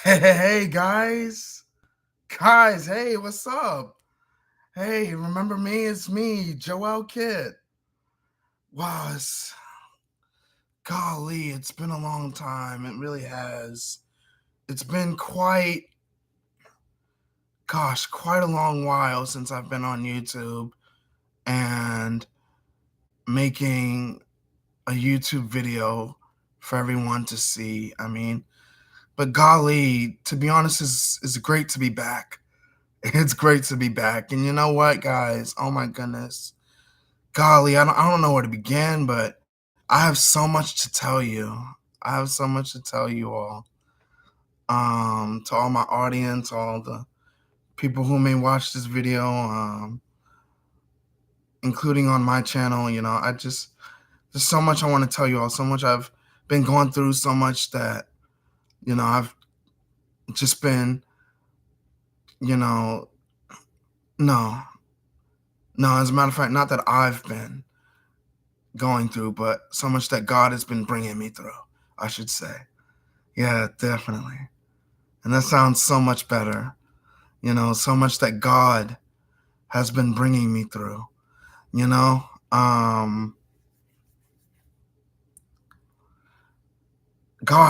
Hey, guys. Guys, hey, what's up? Hey, remember me? It's me, Joel Keitt. Wow, golly, it's been a long time. It really has. It's been quite a long while since I've been on YouTube and making a YouTube video for everyone to see. But golly, to be honest, it's great to be back. It's great to be back. And you know what, guys? Oh my goodness. Golly, I don't know where to begin, but I have so much to tell you. I have so much to tell you all. To all my audience, all the people who may watch this video, including on my channel, there's so much I want to tell you all, so much I've been going through, so much that, I've just been, you know, no, no, as a matter of fact, not that I've been going through, but so much that God has been bringing me through, I should say. Yeah, definitely. And that sounds so much better. So much that God has been bringing me through, you know?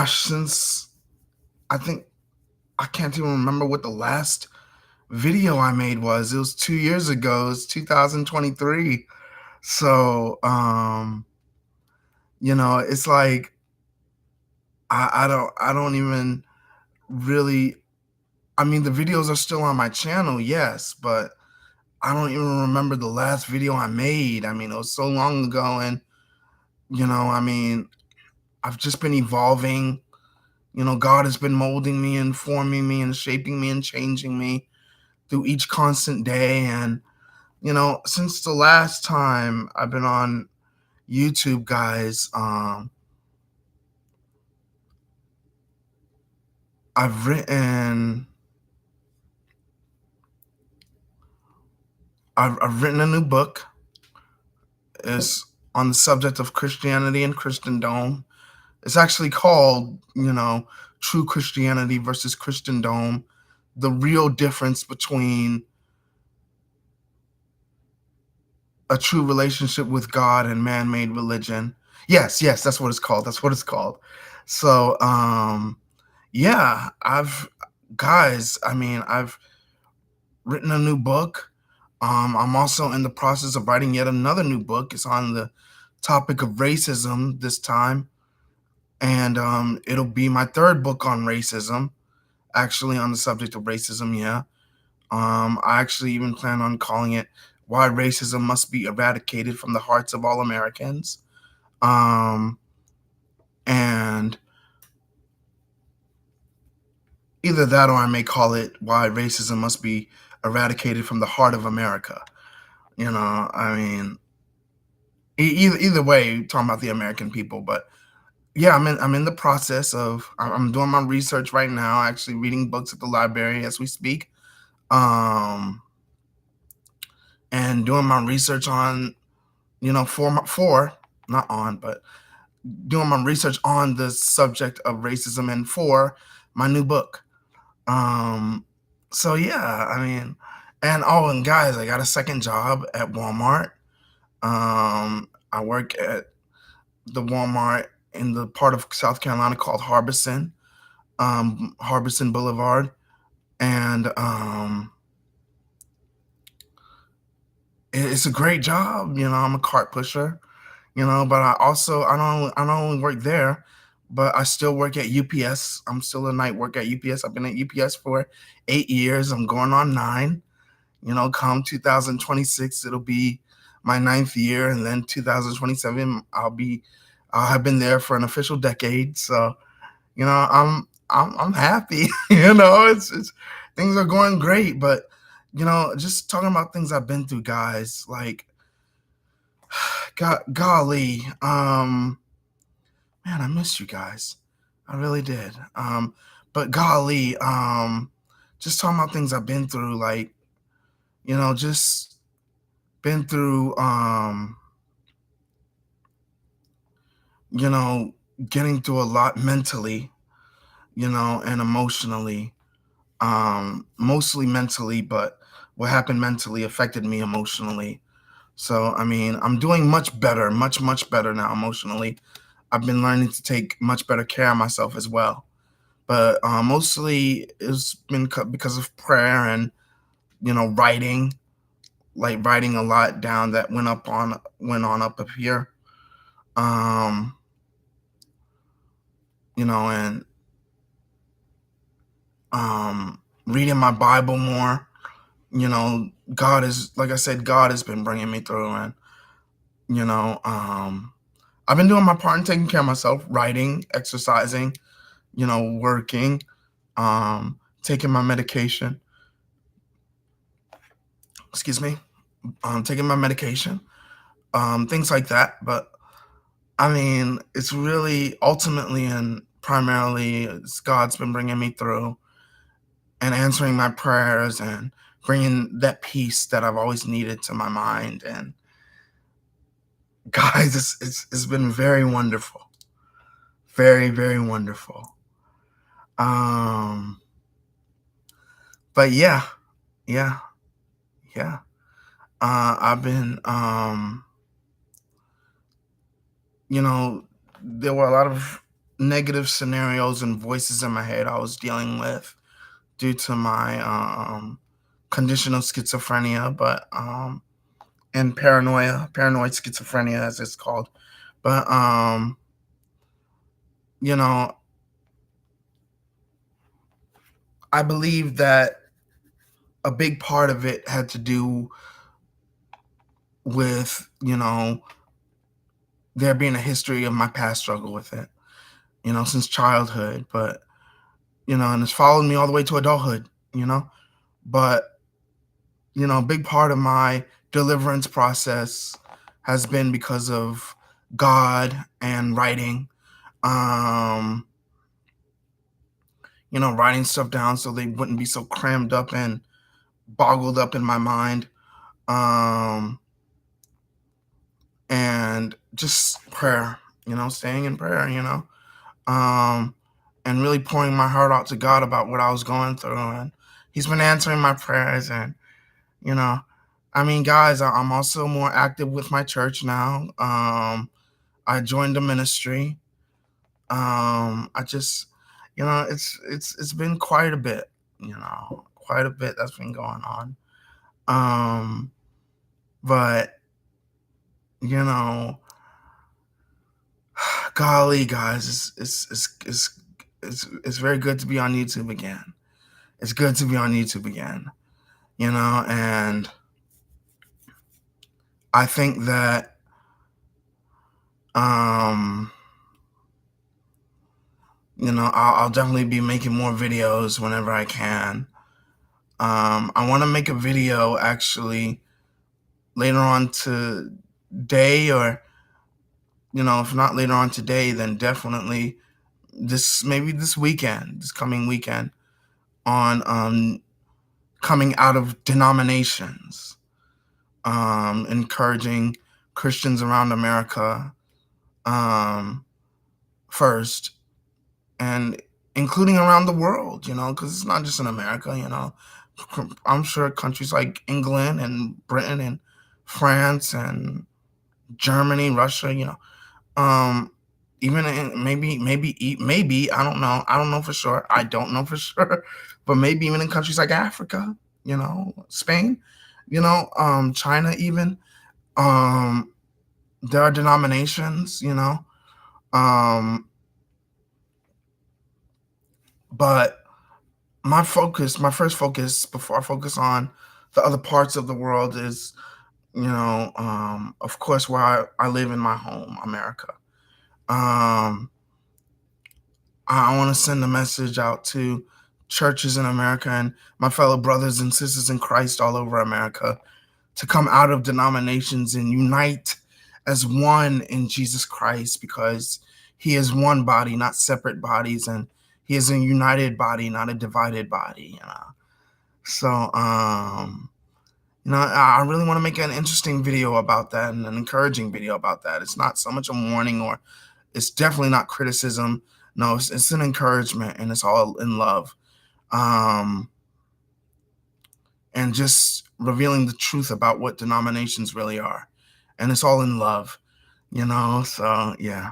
Since I think I can't even remember what the last video I made was. It was 2 years ago. It was 2023. So, it's like I don't even really. I mean, the videos are still on my channel, yes, but I don't even remember the last video I made. I mean, it was so long ago, and I've just been evolving. God has been molding me and forming me and shaping me and changing me through each constant day. And since the last time I've been on YouTube, guys, I've written I've written a new book. It's on the subject of Christianity and Christendom. It's actually called, True Christianity versus Christendom, the real difference between a true relationship with God and man-made religion. Yes, yes, that's what it's called. That's what it's called. So, yeah, I've written a new book. I'm also in the process of writing yet another new book. It's on the topic of racism this time. And it'll be my third book on racism, actually on the subject of racism, yeah. I actually even plan on calling it "Why Racism Must Be Eradicated from the Hearts of All Americans." Um, and either that or I may call it "Why Racism Must Be Eradicated from the Heart of America." Either way, talking about the American people. But yeah, I'm in the process of I'm doing my research right now, actually reading books at the library as we speak. Um, and doing my research on, for not on, but doing my research on the subject of racism and for my new book. Um, so yeah, and guys, I got a second job at Walmart. I work at the Walmart in the part of South Carolina called Harbison, Harbison Boulevard, and it's a great job. I'm a cart pusher. But I don't only work there, but I still work at UPS. I'm still a night work at UPS. I've been at UPS for 8 years. I'm going on 9. Come 2026, it'll be my ninth year, and then 2027, I'll have been there for an official decade. So, I'm happy. It's things are going great, but just talking about things I've been through, guys, like golly, man, I missed you guys. I really did. But golly, just talking about things I've been through, like, just been through, you know, getting through a lot mentally, and emotionally, mostly mentally, but what happened mentally affected me emotionally. So, I mean, I'm doing much better, much better now emotionally. I've been learning to take much better care of myself as well. But mostly it's been because of prayer and, writing, like writing a lot down that went on up here. Um, and reading my Bible more. God is, like I said, God has been bringing me through, and you know, I've been doing my part in taking care of myself, writing, exercising, working, taking my medication. Excuse me, taking my medication, things like that. But I mean, it's really ultimately and primarily it's God's been bringing me through and answering my prayers and bringing that peace that I've always needed to my mind. And guys, it's been very wonderful, very wonderful. Um, but yeah, yeah, yeah. I've been, you know, there were a lot of negative scenarios and voices in my head I was dealing with due to my condition of schizophrenia, but and paranoid schizophrenia as it's called. But you know, I believe that a big part of it had to do with, there being a history of my past struggle with it, since childhood, but and it's followed me all the way to adulthood, but a big part of my deliverance process has been because of God and writing. Um, writing stuff down so they wouldn't be so crammed up and boggled up in my mind. Um, and just prayer, staying in prayer, um, and really pouring my heart out to God about what I was going through. And He's been answering my prayers. And, you know, I mean, guys, I'm also more active with my church now. I joined the ministry. I just, it's been quite a bit, quite a bit that's been going on. Um, but you know, golly, guys, it's very good to be on YouTube again. It's good to be on YouTube again, and I think that um, I'll definitely be making more videos whenever I can. I want to make a video actually later on today, or if not later on today, then definitely maybe this weekend, this coming weekend, on coming out of denominations, encouraging Christians around America first, and including around the world, because it's not just in America, I'm sure countries like England and Britain and France and Germany, Russia, um, even in maybe I don't know for sure. I don't know for sure, but maybe even in countries like Africa, Spain, China, even um, there are denominations, um, but my first focus before I focus on the other parts of the world is, of course, where I live in my home, America. Um, I want to send a message out to churches in America and my fellow brothers and sisters in Christ all over America to come out of denominations and unite as one in Jesus Christ, because He is one body, not separate bodies, and He is a united body, not a divided body. So, I really want to make an interesting video about that and an encouraging video about that. It's not so much a warning, or it's definitely not criticism. No, it's an encouragement, and it's all in love. Um, and just revealing the truth about what denominations really are. And it's all in love, you know? So yeah.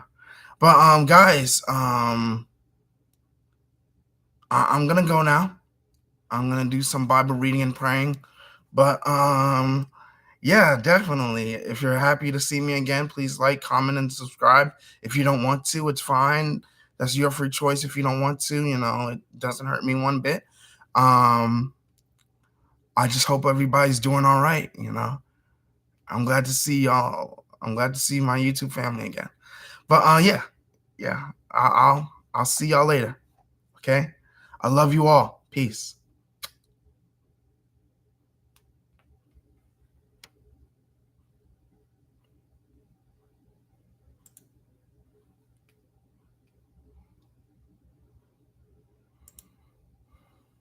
But guys, I'm gonna go now. I'm gonna do some Bible reading and praying. But yeah, definitely. If you're happy to see me again, please like, comment, and subscribe. If you don't want to, it's fine. That's your free choice. If you don't want to, it doesn't hurt me one bit. Um, I just hope everybody's doing all right. I'm glad to see y'all. I'm glad to see my YouTube family again. But yeah, yeah. I'll see y'all later. Okay. I love you all. Peace.